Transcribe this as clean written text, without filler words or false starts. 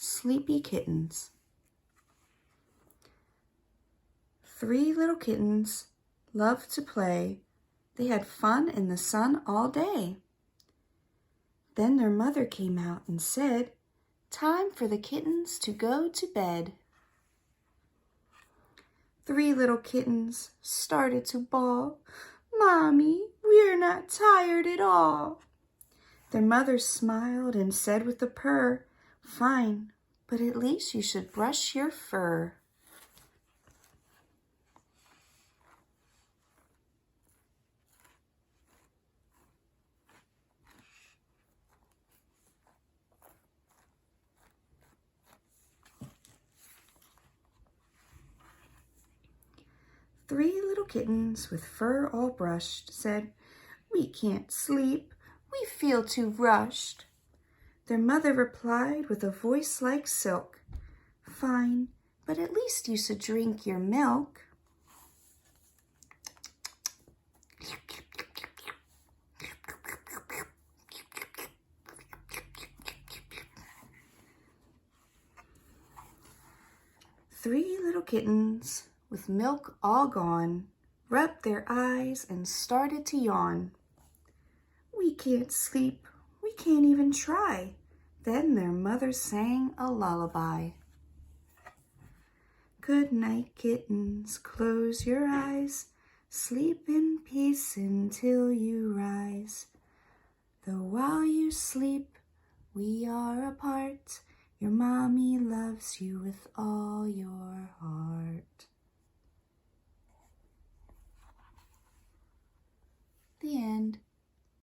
sleepy kittens. 3 little kittens loved to play. They had fun in the sun all day. Then their mother came out and said, "Time for the kittens to go to bed." 3 little kittens started to bawl, "Mommy, we're not tired at all." Their mother smiled and said with a purr, "Fine, but at least you should brush your fur." Three little kittens with fur all brushed said, "We can't sleep, we feel too rushed." Their mother replied with a voice like silk, "Fine, but at least you should drink your milk." Three little kittens with milk all gone rubbed their eyes and started to yawn. "We can't sleep, we can't even try." Then their mother sang a lullaby. "Good night, kittens, close your eyes. Sleep in peace until you rise. Though while you sleep, we are apart. Your mommy loves you with all your heart." The end.